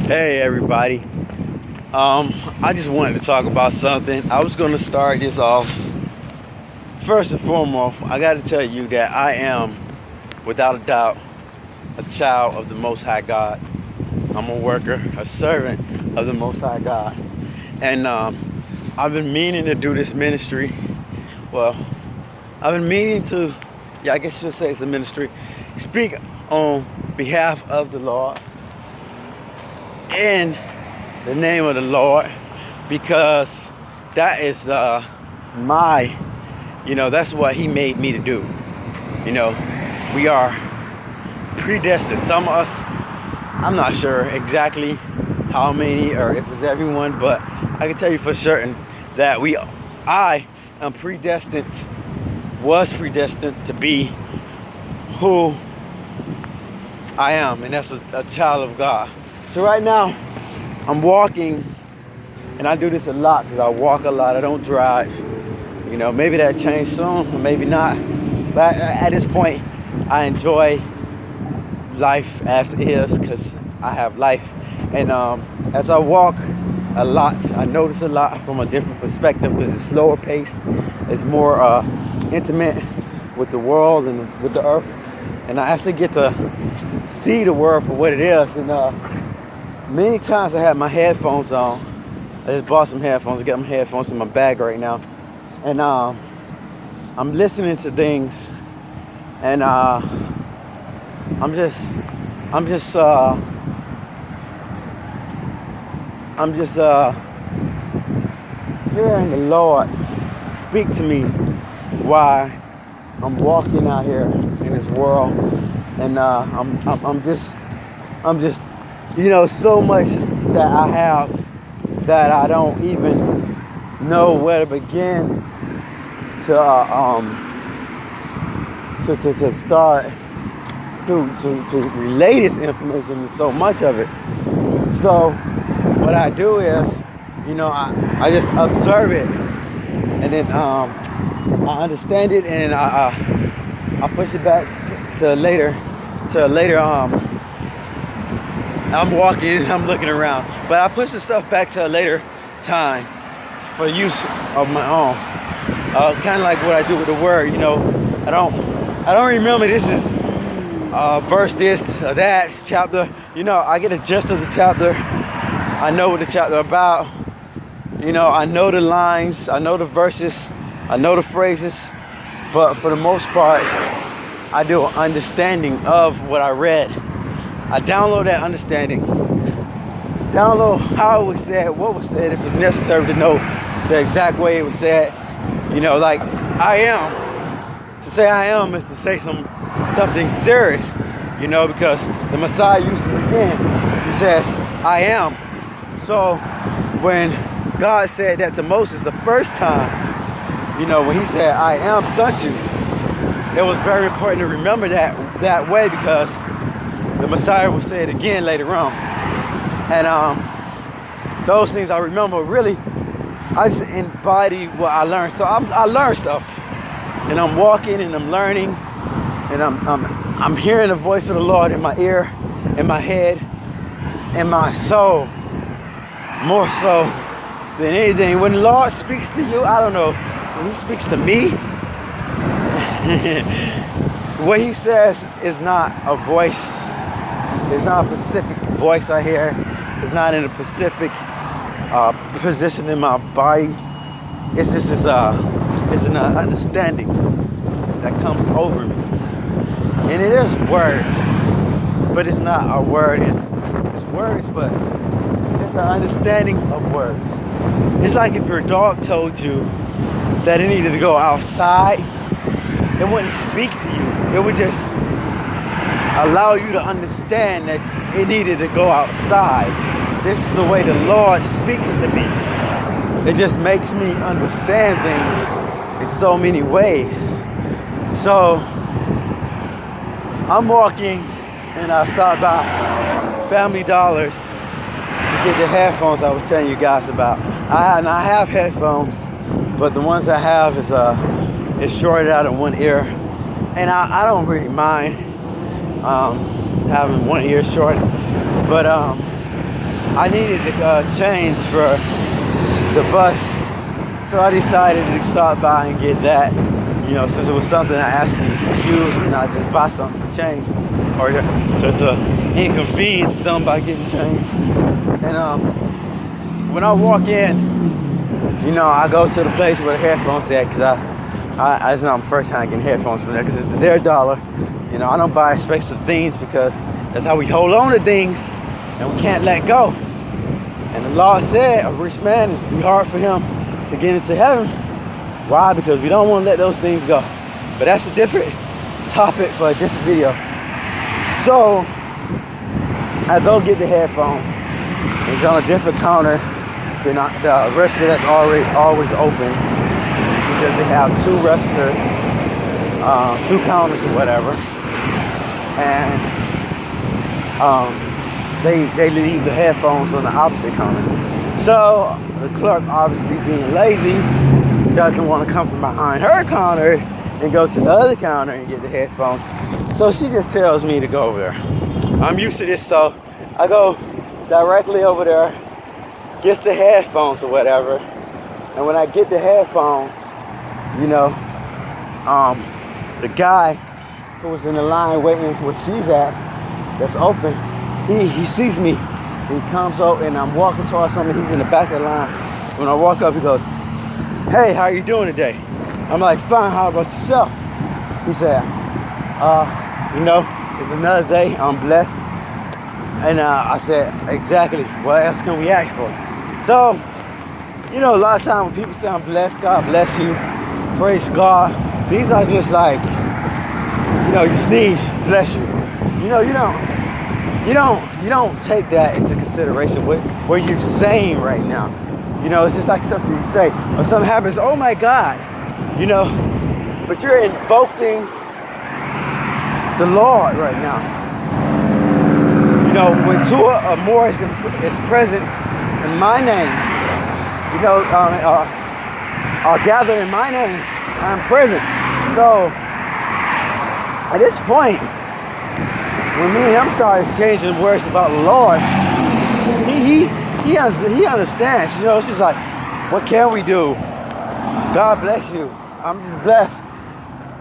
Hey everybody. I just wanted to talk about something. I was gonna start this off. First and foremost, I gotta tell you that I am, without a doubt, a child of the Most High God. I'm a worker, a servant of the Most High God. And I've been meaning to do this ministry. Well, I've been meaning to, I guess you should say it's a ministry, speak on behalf of the Lord in the name of the Lord, because that is that's what He made me to do. We are predestined. Some of us, I'm not sure exactly how many or if it's everyone, but I can tell you for certain that I am was predestined to be who I am, and that's a child of God. So right now, I'm walking, and I do this a lot because I walk a lot. I don't drive. Maybe that changed soon, or maybe not. But at this point, I enjoy life as it is because I have life. And as I walk a lot, I notice a lot from a different perspective because it's slower pace. It's more intimate with the world and with the earth. And I actually get to see the world for what it is. And many times I have my headphones on. I just bought some headphones. I got my headphones in my bag right now. And I'm listening to things. And I'm just hearing the Lord speak to me while I'm walking out here in this world. And I'm just so much that I have that I don't even know where to begin to start to relay this information to so much of it. So what I do is, I just observe it, and then I understand it, and I push it back to later. I'm walking and I'm looking around, but I push the stuff back to a later time for use of my own. Kind of like what I do with the word. I don't remember this is verse this or that chapter. I get a gist of the chapter. I know what the chapter about. I know the lines, I know the verses, I know the phrases, but for the most part, I do an understanding of what I read. I download that understanding, download how it was said, what was said, if it's necessary to know the exact way it was said. Like I am. To say I am is to say something serious, because the Messiah uses it again. He says, I am. So when God said that to Moses the first time, when he said, I am sent you, it was very important to remember that way, because the Messiah will say it again later on. And those things I remember, really, I just embody what I learned. So I learn stuff, and I'm walking and I'm learning, and I'm hearing the voice of the Lord in my ear, in my head, in my soul, more so than anything. When the Lord speaks to you, I don't know, when He speaks to me, what He says is not a voice. It's not a specific voice I hear. It's not in a specific position in my body. It's just it's an understanding that comes over me. And it is words, but it's not a word. It's words, but it's the understanding of words. It's like if your dog told you that it needed to go outside, it wouldn't speak to you. It would just allow you to understand that it needed to go outside. This is the way the Lord speaks to me. It just makes me understand things in so many ways. So I'm walking and I stopped by Family Dollars to get the headphones I was telling you guys about. I have headphones, but the ones I have is shorted out in one ear, and I don't really mind. having one ear short. But I needed to change for the bus, so I decided to stop by and get that. You know, since it was something I actually use and not just buy something for change or to inconvenience them by getting change. And when I walk in, you know, I go to the place where the headphones at, because I it's not my first time getting headphones from there, because it's their dollar. You know, I don't buy expensive things because that's how we hold on to things and we can't let go. And the law said a rich man it's hard for him to get into heaven. Why? Because we don't want to let those things go. But that's a different topic for a different video. So I go get the headphone. It's on a different counter than the register that's always open, because they have two registers, two counters or whatever, and they leave the headphones on the opposite counter. So the clerk, obviously being lazy, doesn't want to come from behind her counter and go to the other counter and get the headphones. So she just tells me to go over there. I'm used to this, so I go directly over there, gets the headphones or whatever. And when I get the headphones, you know, the guy who was in the line waiting where she's at, that's open, he sees me. He comes over and I'm walking towards something. He's in the back of the line. When I walk up, he goes, "Hey, how are you doing today?" I'm like, "Fine, how about yourself?" He said, "You know, it's another day, I'm blessed." And I said, "Exactly, what else can we ask for?" So, you know, a lot of times when people say I'm blessed, God bless you, praise God, these are just like, you know, you sneeze, bless you. You know, you don't take that into consideration what you're saying right now. You know, it's just like something you say, or something happens, oh my God, you know, but you're invoking the Lord right now. You know, when two or more is present in my name, you know, are gathered in my name, I'm present. So at this point, when me and him started exchanging words about the Lord, he understands. You know, it's just like, what can we do? God bless you. I'm just blessed.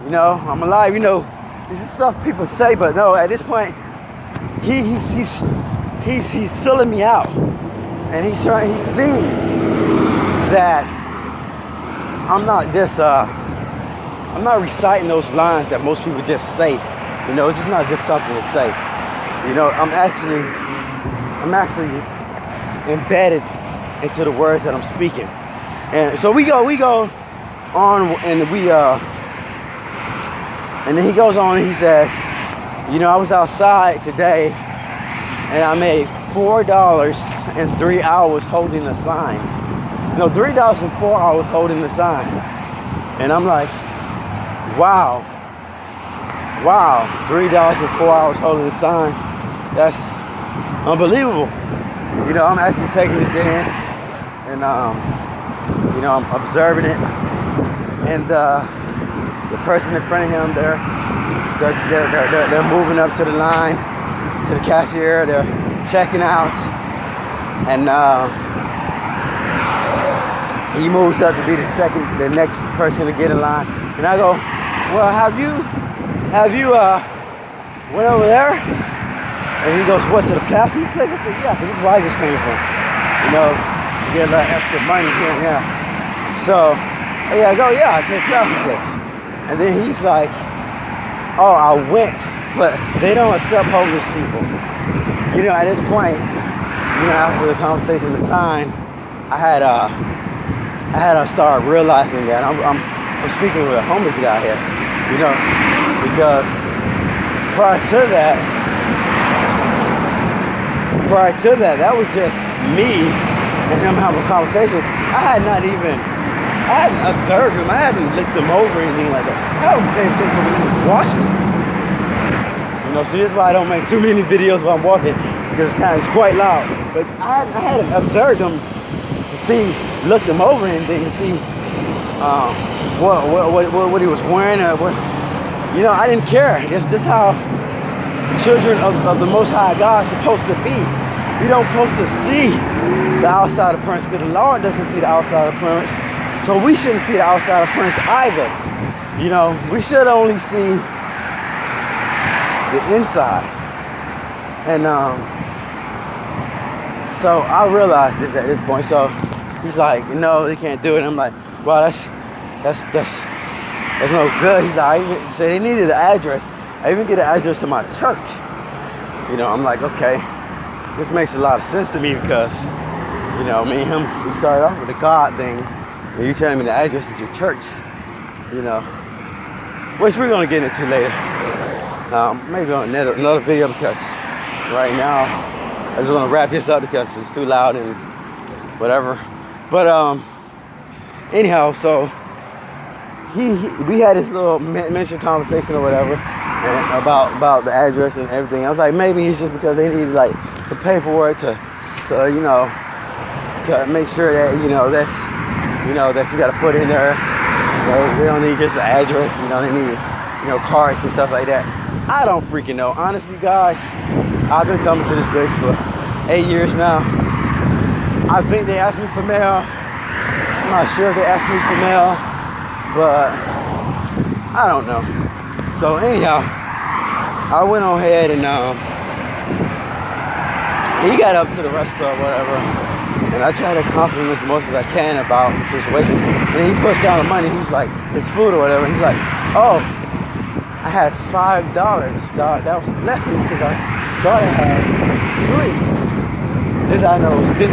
You know, I'm alive. You know, this is stuff people say, but no, at this point, he's filling me out, and he's seeing that I'm not just I'm not reciting those lines that most people just say. You know, it's just not just something to say. You know, I'm actually embedded into the words that I'm speaking. And so we go on, and and then he goes on and he says, you know, I was outside today and I made $4 in 3 hours holding a sign. No, $3 in 4 hours holding the sign. And I'm like, wow, $3 in 4 hours holding the sign. That's unbelievable. You know, I'm actually taking this in, and you know, I'm observing it. And the person in front of him, they're moving up to the line, to the cashier. They're checking out, and he moves up to be the next person to get in line. And I go, well, have you went over there? And he goes, what, to the plastic place? I said, yeah, because this is where I just came from. You know, to get a little extra money here and there. So, yeah, I go, yeah, to the plastic place. And then he's like, oh, I went, but they don't accept homeless people. You know, at this point, you know, after the conversation, the sign, I had to start realizing that I'm speaking with a homeless guy here. You know, because prior to that, that was just me and him having a conversation. I hadn't observed him. I hadn't looked him over or anything like that. I wasn't paying attention when he was washing. You know, see, this is why I don't make too many videos while I'm walking, because it's quite loud. But I hadn't observed him to see, looked him over and anything to see what he was wearing or what. You know, I didn't care. This how children of the Most High God supposed to be. We don't supposed to see the outside appearance because the Lord doesn't see the outside appearance. So we shouldn't see the outside appearance either. You know, we should only see the inside. And so I realized this at this point. So he's like, no, they can't do it. I'm like, well, that's no good. He's like, I even said they needed an address. I even get an address to my church. You know, I'm like, okay, this makes a lot of sense to me because, you know, me and him, we started off with the God thing. And you telling me the address is your church, you know, which we're gonna get into later. Maybe on another video because right now I just want to wrap this up because it's too loud and whatever. But anyhow, so we had this little mentioned conversation or whatever and about the address and everything. I was like, maybe it's just because they needed like some paperwork to you know, to make sure that that you got to put in there. You know, they don't need just the address. You know, they need cards and stuff like that. I don't freaking know. Honestly, guys, I've been coming to this place for 8 years now. I think they asked me for mail. I'm not sure if they asked me for mail, but I don't know. So anyhow, I went on ahead and he got up to the restaurant, whatever, and I tried to comfort him as much as I can about the situation. And he pushed down the money. He was like, his food or whatever. And he's like, oh, I had $5. God, that was a blessing because I thought I had $3. This I know $3.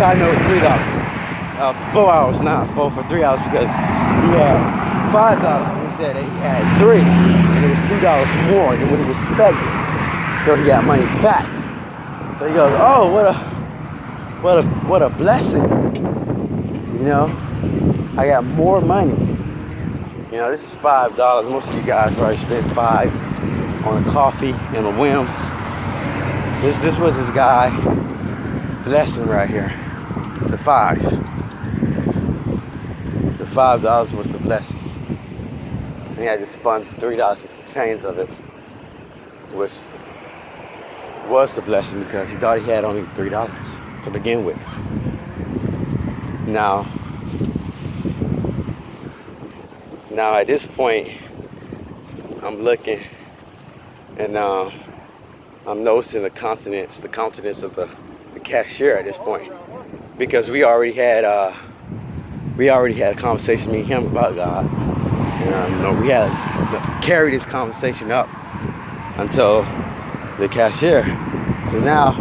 4 hours, not 4 for 3 hours because he had $5. He said that he had 3, and it was $2 more than what he was expecting. So he got money back. So he goes, oh, what a blessing. You know, I got more money. You know, this is $5. Most of you guys already spent $5 on a coffee and a Wims. This was this guy blessing right here. The $5 was the blessing. And he had to spend $3 and some change of it, which was the blessing because he thought he had only $3 to begin with. Now at this point, I'm looking and I'm noticing the countenance of the cashier at this point because we already had a conversation, me and him, about God. And we had to carry this conversation up until the cashier. So now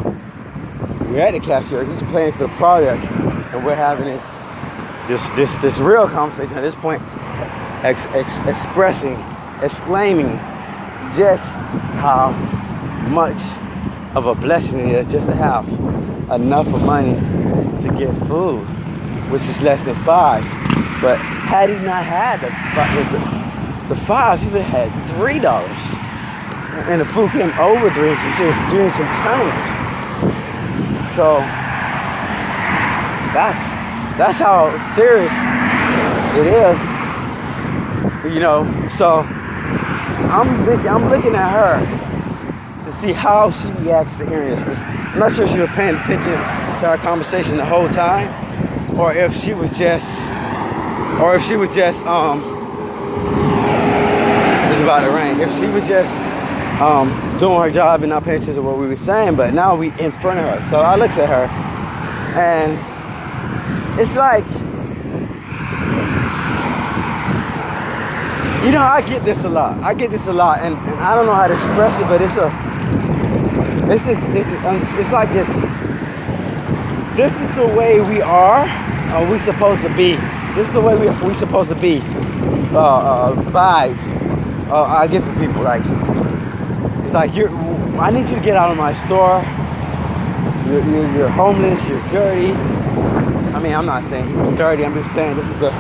we're at the cashier. He's paying for the product, and we're having this real conversation at this point. Exclaiming just how much of a blessing it is just to have enough of money to get food, which is less than $5. But had he not had the $5, he would have had $3. And the food came over 3 and she was doing some change. So that's how serious it is. So I'm looking at her to see how she reacts to hearing this, because I'm not sure if she was paying attention to our conversation the whole time, or if she was just it's about to rain. If she was just doing her job and not paying attention to what we were saying, but now we in front of her. So I looked at her, and it's like, I get this a lot, and I don't know how to express it, but it's like this. This is the way we are, or we supposed to be. This is the way we supposed to be. Vibe. I give to people, like, it's like I need you to get out of my store. You're homeless. You're dirty. I mean, I'm not saying he was dirty. I'm just saying this is the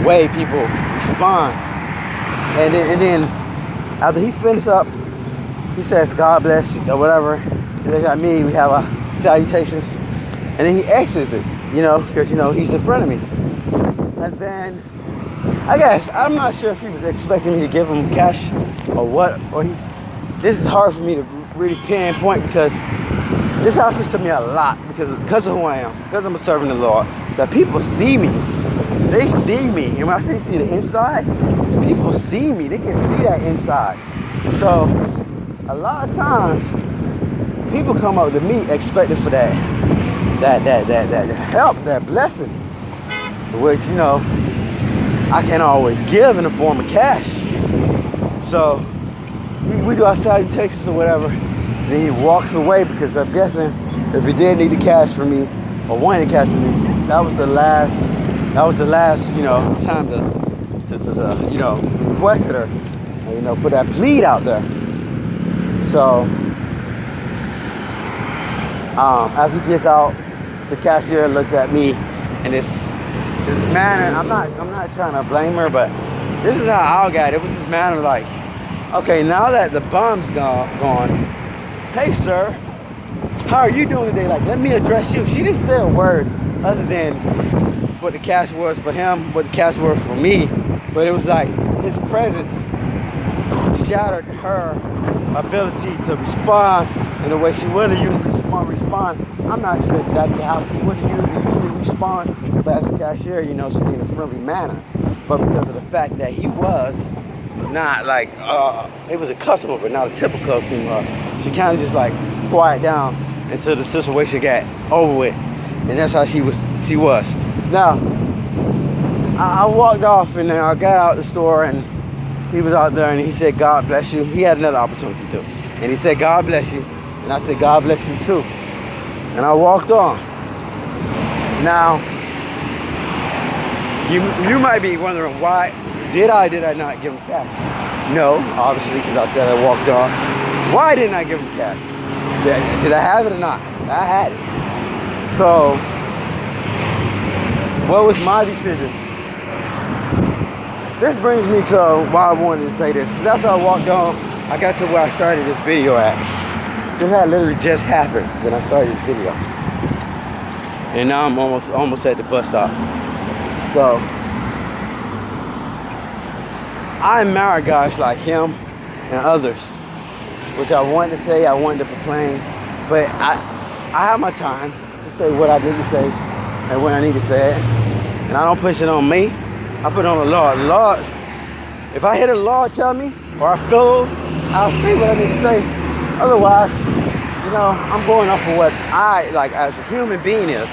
way people respond. And then after he finished up, he says, God bless, or whatever. And they got me, we have our salutations. And then he exits it, because, he's in front of me. And then, I guess, I'm not sure if he was expecting me to give him cash or what. This is hard for me to really pinpoint because this happens to me a lot because of who I am, because I'm a servant of the Lord. That people see me, they see me, and when I say see the inside, people see me. They can see that inside. So a lot of times, people come up to me expecting for that help, that blessing, which I can't always give in the form of cash. So we do our salutations or whatever. Then he walks away because I'm guessing if he did need the cash from me or wanted cash from me, that was the last time to request her, and, put that plead out there. So as he gets out, the cashier looks at me in this manner. I'm not trying to blame her, but this is how I got it. It was this manner like, okay, now that the bomb's gone, hey sir, how are you doing today? Like, let me address you. She didn't say a word other than what the cash was for him, what the cash was for me. But it was like his presence shattered her ability to respond in the way she would have usually respond. I'm not sure exactly how she would have usually respond, but as a cashier, she in a friendly manner. But because of the fact that he was not like, it was a customer, but not a typical customer, she kind of just like quiet down until the situation got over with. And that's how she was. Now, I walked off and I got out the store and he was out there and he said, God bless you. He had another opportunity too. And he said, God bless you. And I said, God bless you too. And I walked on. Now, you might be wondering why did I not give him cash? No, obviously, because I said I walked on. Why didn't I give him cash? Did I have it or not? I had it. So, what was my decision? This brings me to why I wanted to say this. Because after I walked on, I got to where I started this video at. This had literally just happened when I started this video. And now I'm almost at the bus stop. So, I admire guys like him and others, which I wanted to say, I wanted to proclaim, but I have my time to say what I need to say and when I need to say it. And I don't push it on me, I put it on the Lord. The Lord, if I hear the Lord tell me, or I feel, I'll say what I need to say. Otherwise, I'm going off of what I, like as a human being is.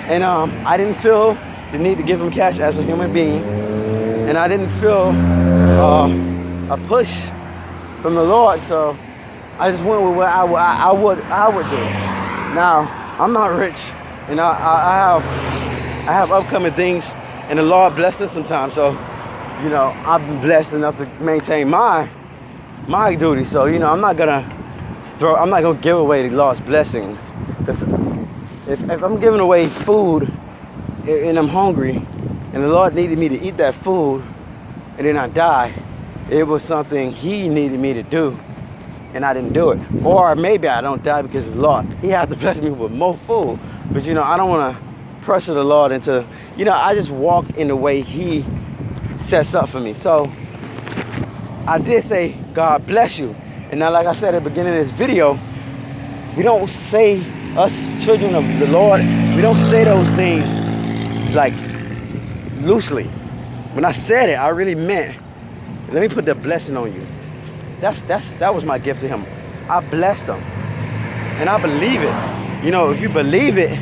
And I didn't feel the need to give him cash as a human being. And I didn't feel a push from the Lord, so I just went with what I would do. Now, I'm not rich, and I have upcoming things, and the Lord blesses us sometimes. So, I've been blessed enough to maintain my duty. So, I'm not gonna give away the Lord's blessings. If I'm giving away food and I'm hungry, and the Lord needed me to eat that food, and then I die, it was something He needed me to do, and I didn't do it. Or maybe I don't die because it's Lord. He had to bless me with more food. But I don't want to pressure the Lord into, I just walk in the way He sets up for me. So I did say, God bless you. And now, like I said at the beginning of this video, we don't say, us children of the Lord, we don't say those things like loosely. When I said it, I really meant, let me put the blessing on you. That was my gift to him. I blessed him, and I believe it. If you believe it,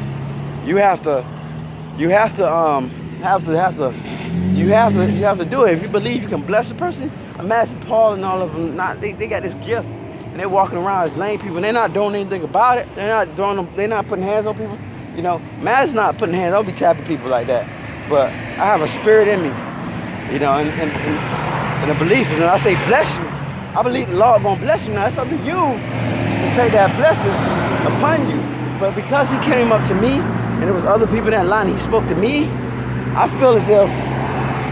you have to do it. If you believe you can bless a person, imagine Paul and all of them. They got this gift, and they're walking around as lame people. And they're not doing anything about it. They're not putting hands on people. Man's not putting hands. I don't be tapping people like that. But I have a spirit in me, and a belief. And I say bless you, I believe the Lord gonna bless you. Now it's up to you to take that blessing upon you. But because He came up to me, and there was other people in that line, He spoke to me. I feel as if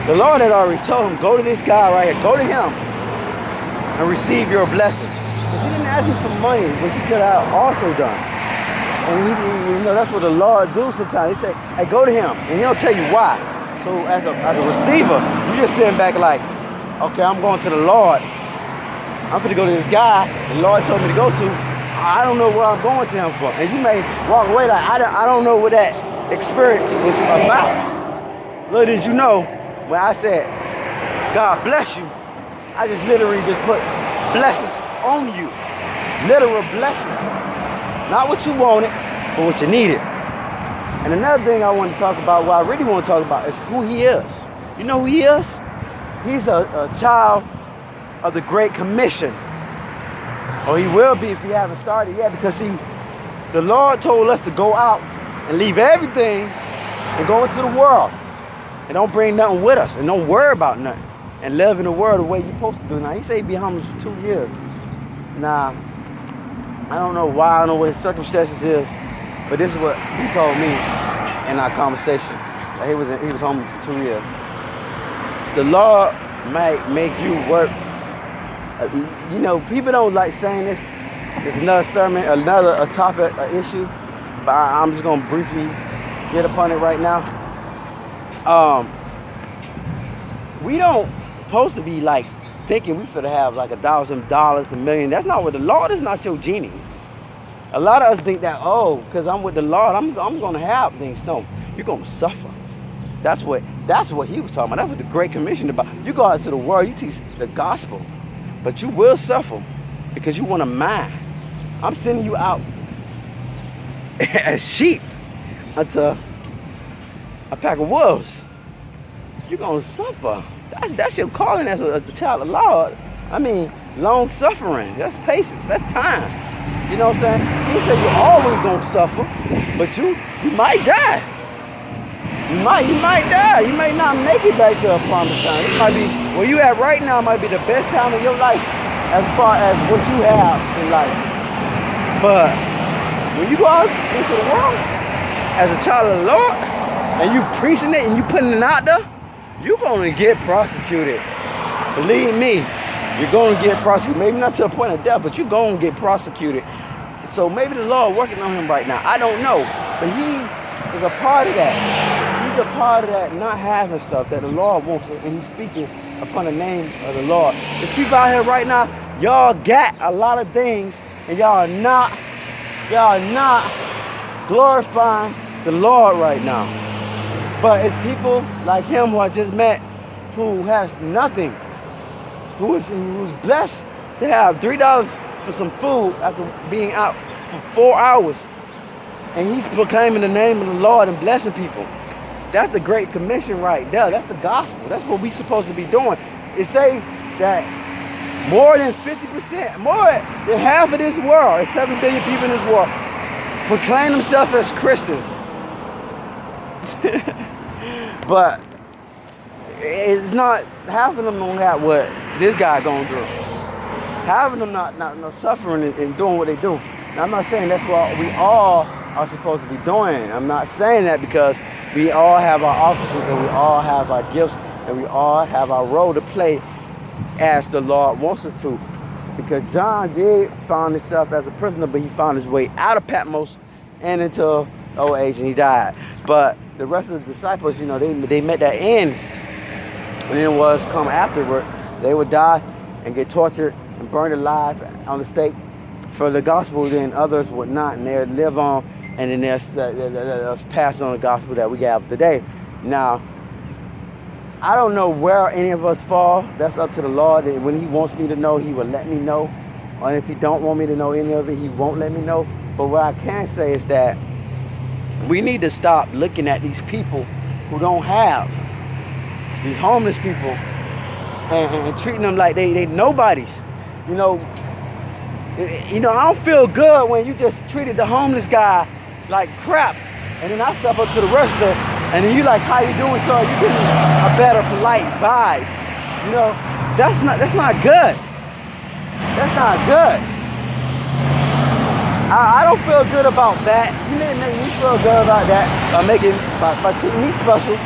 the Lord had already told him, go to this guy right here, go to him and receive your blessing. Because He didn't ask me for money, which He could have also done. And that's what the Lord do sometimes. He say, hey, go to him, and He'll tell you why. So as a receiver, you're just sitting back like, okay, I'm going to the Lord. I'm finna go to this guy the Lord told me to go to. I don't know where I'm going to him for. And you may walk away like, I don't know what that experience was about. Little did you know, when I said, God bless you, I just literally just put blessings on you. Literal blessings. Not what you wanted, but what you needed. And another thing I want to talk about, what I really want to talk about, is who he is. You know who he is? He's a child of the Great Commission. Or he will be if he haven't started yet, because see, the Lord told us to go out and leave everything and go into the world. And don't bring nothing with us and don't worry about nothing. And live in the world the way you're supposed to do. Now, he said he'd be homeless for 2 years. Now, I don't know why, I don't know what his circumstances is, but this is what he told me in our conversation. That he was homeless for 2 years. The Lord might make you work. You know, people don't like saying this. It's another sermon, a topic, an issue. But I'm just going to briefly get upon it right now. We don't supposed to be like thinking we should have like $1,000, $1 million. That's not what the Lord is, not your genie. A lot of us think that, oh, because I'm with the Lord, I'm going to have things. No, you're going to suffer. That's what he was talking about. That's what the Great Commission about. You go out to the world, you teach the gospel. But you will suffer because you want a mind. I'm sending you out as sheep unto a pack of wolves. You're going to suffer. That's your calling as a child of the Lord. I mean, long suffering. That's patience. That's time. You know what I'm saying? He said you're always going to suffer, but you might die. You might die. You may not make it back to a promised time. It might be where you at right now might be the best time of your life as far as what you have in life. But when you go out into the world as a child of the Lord and you preaching it and you putting it out there, you're going to get prosecuted. Believe me, you're going to get prosecuted. Maybe not to a point of death, but you're going to get prosecuted. So maybe the Lord working on him right now. I don't know. But he is a part of that. He's a part of that not having stuff that the Lord wants, and he's speaking upon the name of the Lord. There's people out here right now, y'all got a lot of things, and y'all are not glorifying the Lord right now. But it's people like him who I just met who has nothing, who's blessed to have $3 for some food after being out for 4 hours. And he's proclaiming the name of the Lord and blessing people. That's the Great Commission right there. That's the gospel. That's what we're supposed to be doing. It say that more than 50%, more than half of this world, there's 7 billion people in this world, proclaim themselves as Christians. But it's not, half of them don't have what this guy going through. Half of them not suffering and doing what they do. Now, I'm not saying that's what we all are supposed to be doing. I'm not saying that because we all have our offices and we all have our gifts and we all have our role to play as the Lord wants us to. Because John did find himself as a prisoner, but he found his way out of Patmos and into old age and he died. But the rest of the disciples, you know, they met their ends. And then it was come afterward, they would die and get tortured and burned alive on the stake for the gospel, then others would not, and they would live on, and then they'll pass on the gospel that we have today. Now, I don't know where any of us fall. That's up to the Lord. And when he wants me to know, he will let me know. Or if he don't want me to know any of it, he won't let me know. But what I can say is that we need to stop looking at these people who don't have, these homeless people, and treating them like they nobodies. You know, I don't feel good when you just treated the homeless guy like crap, and then I step up to the register, and then you like, how you doing, sir? You give me a better, polite vibe. You know, that's not good. That's not good. I don't feel good about that. You didn't make me feel good about that by treating me special,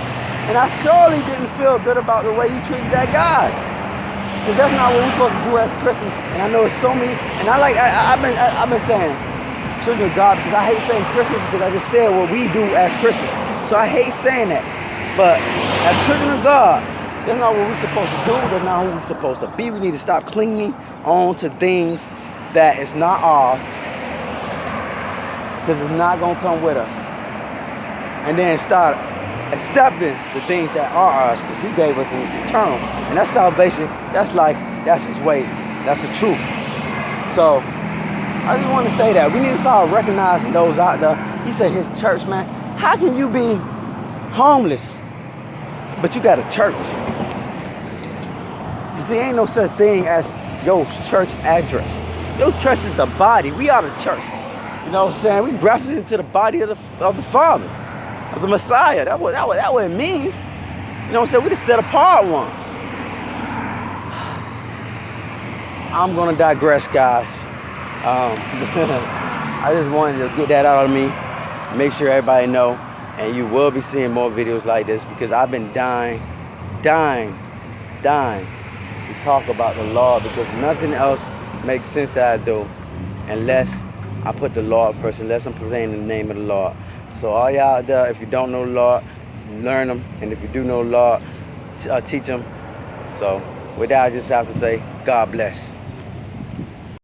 and I surely didn't feel good about the way you treated that guy. Because that's not what we're supposed to do as Christians. And I know it's so many, and I've been saying children of God because I hate saying Christians because I just said what we do as Christians. So I hate saying that. But as children of God, That's not what we're supposed to do. That's not who we're supposed to be. We need to stop clinging on to things that is not ours, because it's not going to come with us. And then start accepting the things that are ours, because he gave us, and it's eternal. And that's salvation, that's life, that's his way, that's the truth. So I just want to say that we need to start recognizing those out there. He said his church, man. How can you be homeless, but you got a church? You see, ain't no such thing as your church address. Your church is the body. We are the church. You know what I'm saying? We grafted into the body of the Father, of the Messiah. That's what it means. You know what I'm saying? We the set apart ones. I'm gonna digress, guys. I just wanted to get that out of me. Make sure everybody know, and you will be seeing more videos like this, because I've been dying to talk about the Lord, because nothing else makes sense that I do unless I put the Lord first, unless I'm proclaiming the name of the Lord. So all y'all out there, if you don't know the Lord, learn him, and if you do know the Lord, teach him. So with that, I just have to say, God bless.